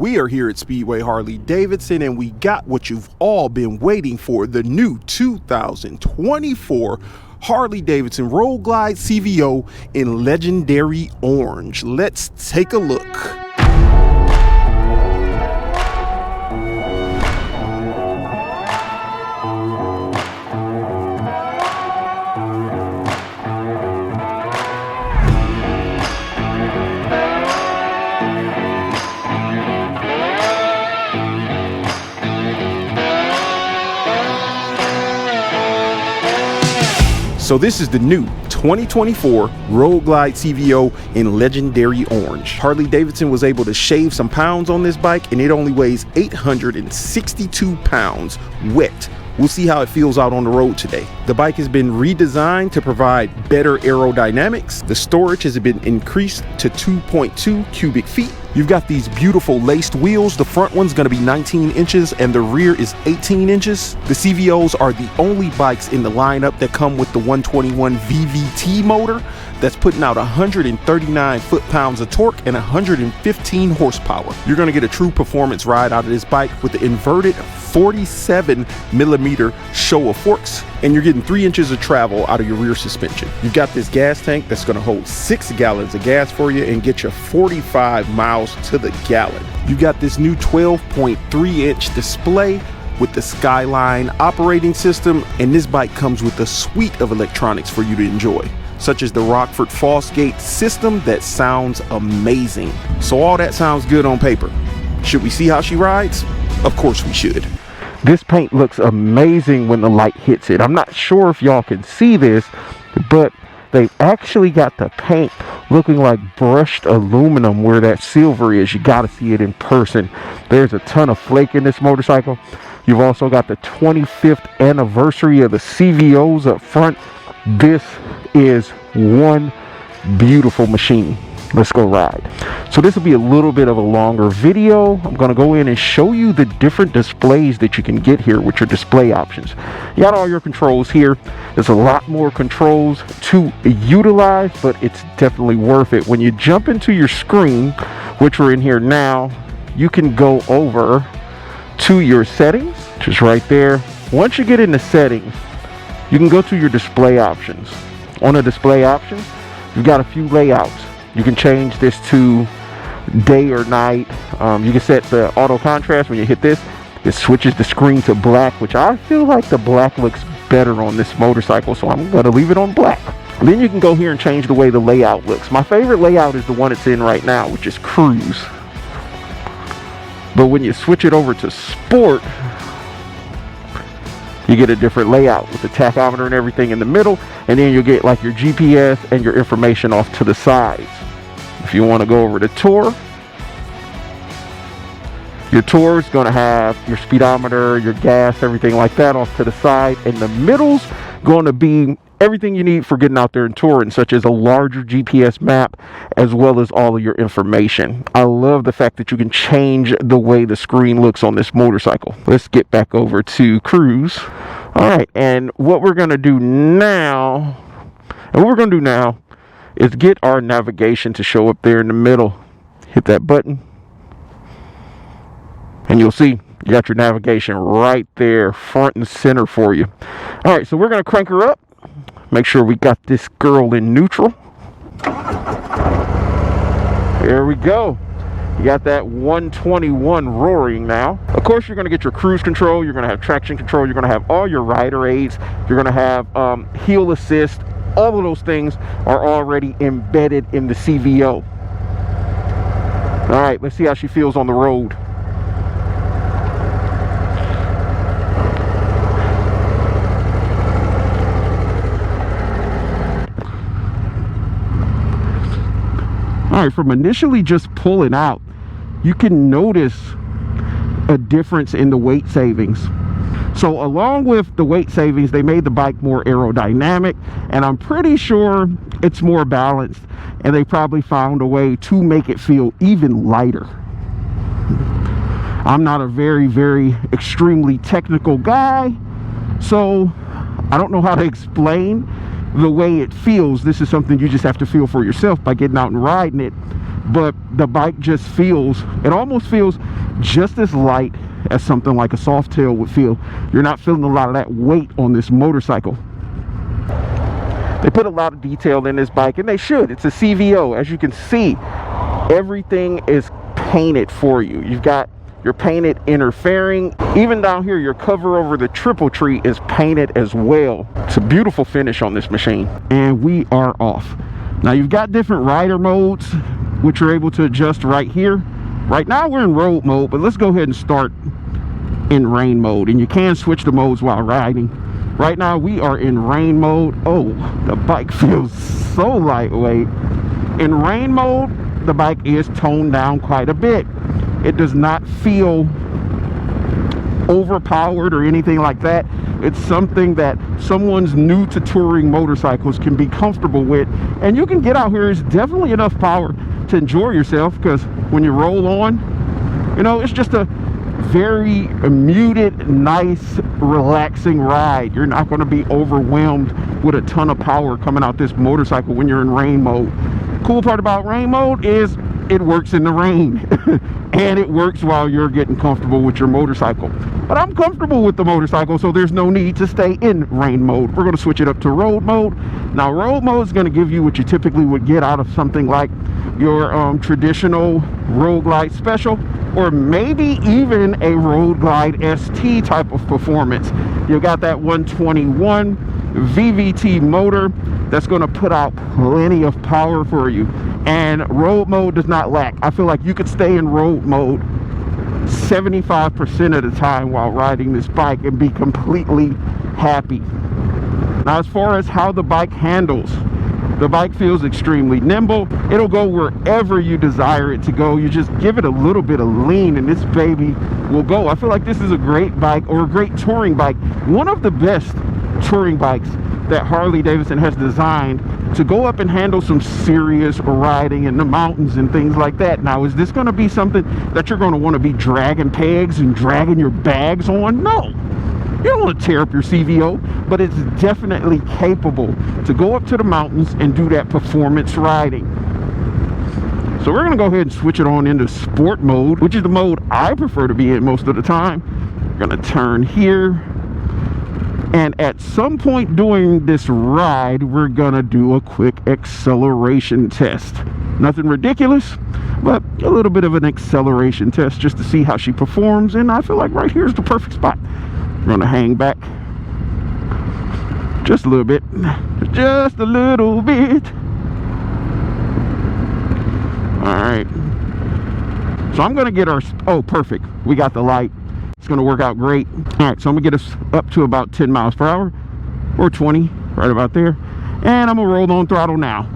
We are here at Speedway Harley-Davidson, and we got what you've all been waiting for, the new 2024 Harley-Davidson Road Glide CVO in legendary orange. Let's take a look. So this is the new 2024 Road Glide CVO in legendary orange. Harley-Davidson was able to shave some pounds on this bike, and it only weighs 862 pounds wet. We'll see how it feels out on the road today. The bike has been redesigned to provide better aerodynamics. The storage has been increased to 2.2 cubic feet. You've got these beautiful laced wheels. The front one's gonna be 19 inches and the rear is 18 inches. The CVOs are the only bikes in the lineup that come with the 121 VVT motor that's putting out 139 foot-pounds of torque and 115 horsepower. You're gonna get a true performance ride out of this bike with the inverted 47 millimeter show of forks, and you're getting 3 inches of travel out of your rear suspension. You've got this gas tank that's gonna hold 6 gallons of gas for you and get you 45 miles to the gallon. You got this new 12.3 inch display with the Skyline operating system, and this bike comes with a suite of electronics for you to enjoy, such as the Rockford Fosgate system that sounds amazing. So all that sounds good on paper. Should we see how she rides? Of course we should. This paint looks amazing when the light hits it. I'm not sure if y'all can see this, but they've actually got the paint looking like brushed aluminum where that silver is. You gotta see it in person. There's a ton of flake in this motorcycle. You've also got the 25th anniversary of the CVOs up front. This is one beautiful machine. Let's go ride. So this will be a little bit of a longer video. I'm going to go in and show you the different displays that you can get here with your display options. You got all your controls here. There's a lot more controls to utilize, but it's definitely worth it. When you jump into your screen, which we're in here now, you can go over to your settings, which is right there. Once you get into settings, you can go to your display options. On the display options, you've got a few layouts. You can change this to day or night. You can set the auto contrast. When you hit this, it switches the screen to black, which I feel like the black looks better on this motorcycle, so I'm gonna leave it on black. Then you can go here and change the way the layout looks. My favorite layout is the one it's in right now, which is cruise. But when you switch it over to sport, you get a different layout with the tachometer and everything in the middle, and then you'll get like your GPS and your information off to the sides. If you want to go over to tour, your tour is going to have your speedometer, your gas, everything like that off to the side, and the middle's going to be everything you need for getting out there and touring, such as a larger GPS map as well as all of your information. I love the fact that you can change the way the screen looks on this motorcycle. Let's get back over to cruise. All right, and what we're going to do now is get our navigation to show up there in the middle. Hit that button and you'll see you got your navigation right there front and center for you. All right, so we're going to crank her up. Make sure we got this girl in neutral. There we go. You got that 121 roaring now. Of course, you're going to get your cruise control. You're going to have traction control. You're going to have all your rider aids. You're going to have heel assist. All of those things are already embedded in the CVO. All right, let's see how she feels on the road. All right, from initially just pulling out, you can notice a difference in the weight savings. So along with the weight savings, they made the bike more aerodynamic, and I'm pretty sure it's more balanced, and they probably found a way to make it feel even lighter. I'm not a very extremely technical guy, so I don't know how to explain the way it feels. This is something you just have to feel for yourself by getting out and riding it. but the bike just feels, it almost feels just as light as something like a Softail would feel. You're not feeling a lot of that weight on this motorcycle. They put a lot of detail in this bike, and they should. It's a CVO. As you can see, everything is painted for you. You've got your painted inner fairing. Even down here, your cover over the triple tree is painted as well. It's a beautiful finish on this machine. And we are off. Now you've got different rider modes, which you're able to adjust right here. Right now we're in road mode, but let's go ahead and start in rain mode. And you can switch the modes while riding. Right now we are in rain mode. Oh, the bike feels so lightweight. In rain mode, the bike is toned down quite a bit. It does not feel overpowered or anything like that. It's something that someone's new to touring motorcycles can be comfortable with, and you can get out here. It's definitely enough power to enjoy yourself, because when you roll on, you know, it's just a very muted, nice, relaxing ride. You're not going to be overwhelmed with a ton of power coming out this motorcycle when you're in rain mode. Cool part about rain mode is it works in the rain and it works while you're getting comfortable with your motorcycle. But I'm comfortable with the motorcycle, so there's no need to stay in rain mode. We're going to switch it up to road mode. Now road mode is going to give you what you typically would get out of something like your traditional Road Glide Special, or maybe even a Road Glide ST type of performance. You got that 121 VVT motor that's going to put out plenty of power for you, and road mode does not lack. I feel like you could stay in road mode 75% of the time while riding this bike and be completely happy. Now, as far as how the bike handles, the bike feels extremely nimble. It'll go wherever you desire it to go. You just give it a little bit of lean and this baby will go. I feel like this is a great bike, or a great touring bike. One of the best touring bikes that Harley-Davidson has designed to go up and handle some serious riding in the mountains and things like that. Now, is this going to be something that you're going to want to be dragging pegs and dragging your bags on? No. You don't want to tear up your CVO, but it's definitely capable to go up to the mountains and do that performance riding. So we're going to go ahead and switch it on into sport mode, which is the mode I prefer to be in most of the time. We're going to turn here. And at some point during this ride, we're going to do a quick acceleration test. Nothing ridiculous, but a little bit of an acceleration test just to see how she performs. And I feel like right here is the perfect spot. We're going to hang back just a little bit. Just a little bit. All right. So I'm going to get our... Oh, perfect. We got the light. It's going to work out great. All right, so I'm going to get us up to about 10 miles per hour or 20, right about there. And I'm going to roll on throttle now.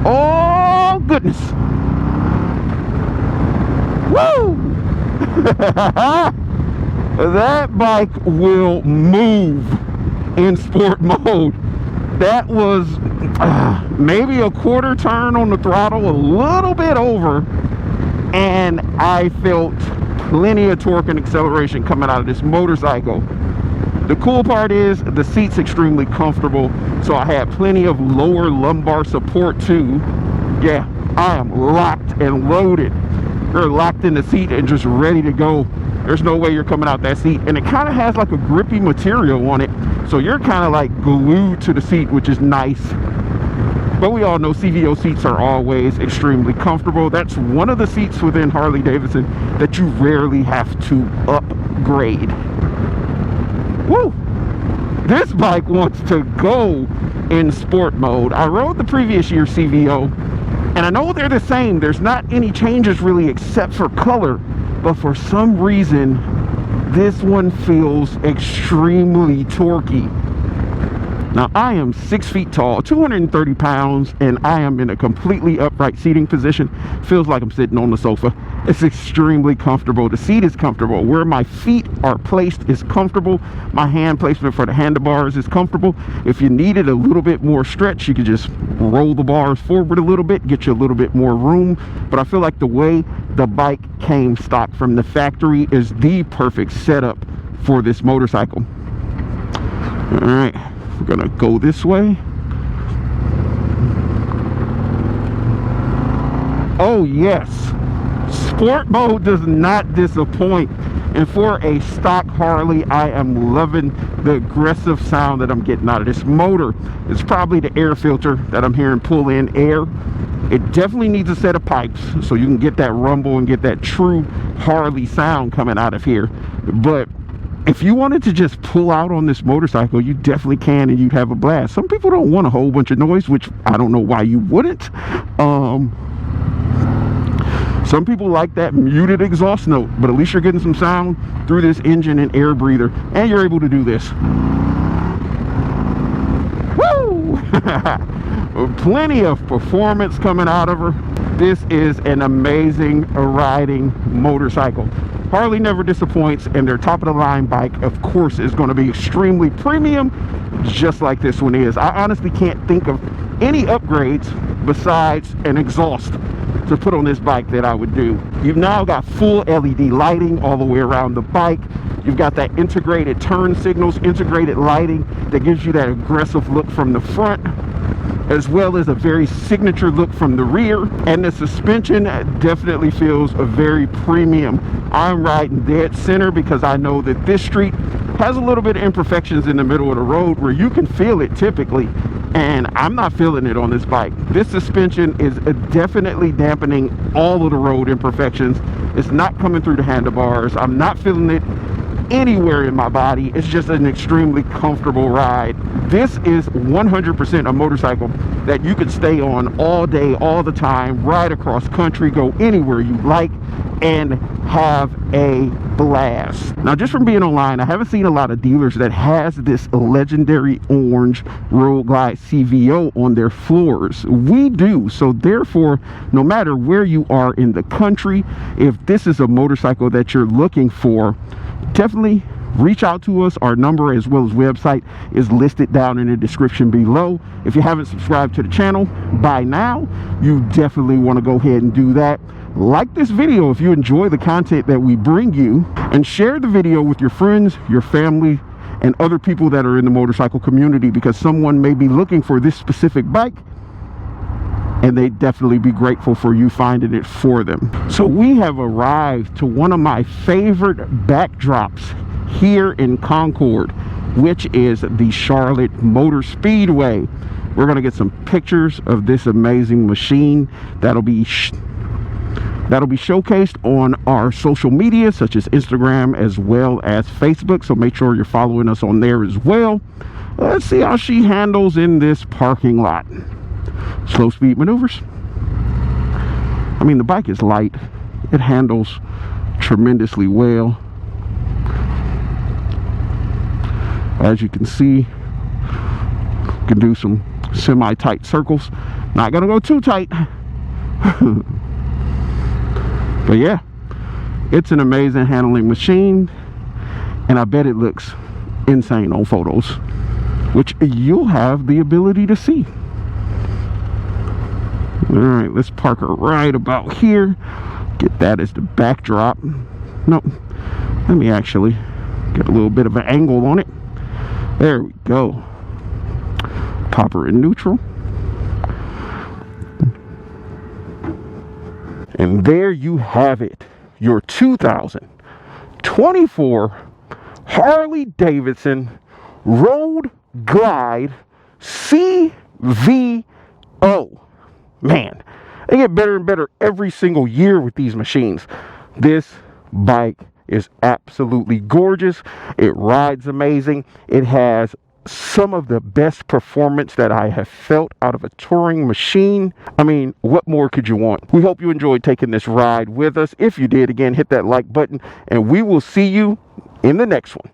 Oh, goodness. Woo! That bike will move in sport mode. That was maybe a quarter turn on the throttle, a little bit over, and I felt plenty of torque and acceleration coming out of this motorcycle. The cool part is the seat's extremely comfortable, so I had plenty of lower lumbar support too. Yeah, I am locked and loaded. You're locked in the seat and just ready to go. There's no way you're coming out that seat, and it kind of has like a grippy material on it, so you're kind of like glued to the seat, which is nice. But we all know CVO seats are always extremely comfortable. That's one of the seats within Harley-Davidson that you rarely have to upgrade. Woo! This bike wants to go in sport mode. I rode the previous year CVO, and I know they're the same. There's not any changes really except for color, but for some reason, this one feels extremely torquey. Now, I am 6 feet tall, 230 pounds, and I am in a completely upright seating position. Feels like I'm sitting on the sofa. It's extremely comfortable. The seat is comfortable. Where my feet are placed is comfortable. My hand placement for the handlebars is comfortable. If you needed a little bit more stretch, you could just roll the bars forward a little bit, get you a little bit more room. But I feel like the way the bike came stock from the factory is the perfect setup for this motorcycle. All right. We're gonna go this way. Oh yes, sport mode does not disappoint. And for a stock Harley, I am loving the aggressive sound that I'm getting out of this motor. It's probably the air filter that I'm hearing pull in air. It definitely needs a set of pipes so you can get that rumble and get that true Harley sound coming out of here. But if you wanted to just pull out on this motorcycle, you definitely can, and you'd have a blast. Some people don't want a whole bunch of noise, which I don't know why you wouldn't. Some people like that muted exhaust note, but at least you're getting some sound through this engine and air breather, and you're able to do this. Woo! Plenty of performance coming out of her. This is an amazing riding motorcycle. Harley never disappoints, and their top of the line bike, of course, is going to be extremely premium, just like this one is. I honestly can't think of any upgrades besides an exhaust to put on this bike that I would do. You've now got full LED lighting all the way around the bike. You've got that integrated turn signals, integrated lighting that gives you that aggressive look from the front, as well as a very signature look from the rear. And the suspension definitely feels a very premium. I'm riding dead center because I know that this street has a little bit of imperfections in the middle of the road where you can feel it typically, and I'm not feeling it on this bike. This suspension is definitely dampening all of the road imperfections. It's not coming through the handlebars. I'm not feeling it anywhere in my body. It's just an extremely comfortable ride. This is 100% a motorcycle that you could stay on all day, all the time, ride across country, go anywhere you like, and have a blast. Now, just from being online, I haven't seen a lot of dealers that has this legendary orange Road Glide CVO on their floors. We do, so therefore, no matter where you are in the country, if this is a motorcycle that you're looking for, definitely reach out to us. Our number as well as website is listed down in the description below. If you haven't subscribed to the channel by now, you definitely want to go ahead and do that. Like this video if you enjoy the content that we bring you, and share the video with your friends, your family, and other people that are in the motorcycle community, because someone may be looking for this specific bike and they'd definitely be grateful for you finding it for them. So we have arrived to one of my favorite backdrops here in Concord, which is the Charlotte Motor Speedway. We're going to get some pictures of this amazing machine that'll be showcased on our social media, such as Instagram as well as Facebook. So make sure you're following us on there as well. Let's see how she handles in this parking lot. Slow speed maneuvers. I mean, the bike is light. It handles tremendously well. As you can see, you can do some semi-tight circles. Not gonna go too tight. But yeah, it's an amazing handling machine, and I bet it looks insane on photos, which you'll have the ability to see. All right, let's park her right about here. Get that as the backdrop. Nope, let me actually get a little bit of an angle on it. There we go. Pop her in neutral. And there you have it, your 2024 Harley-Davidson Road Glide CVO. Man, they get better and better every single year with these machines. This bike is absolutely gorgeous. It rides amazing. It has some of the best performance that I have felt out of a touring machine. I mean, what more could you want? We hope you enjoyed taking this ride with us. If you did, again, hit that like button, and we will see you in the next one.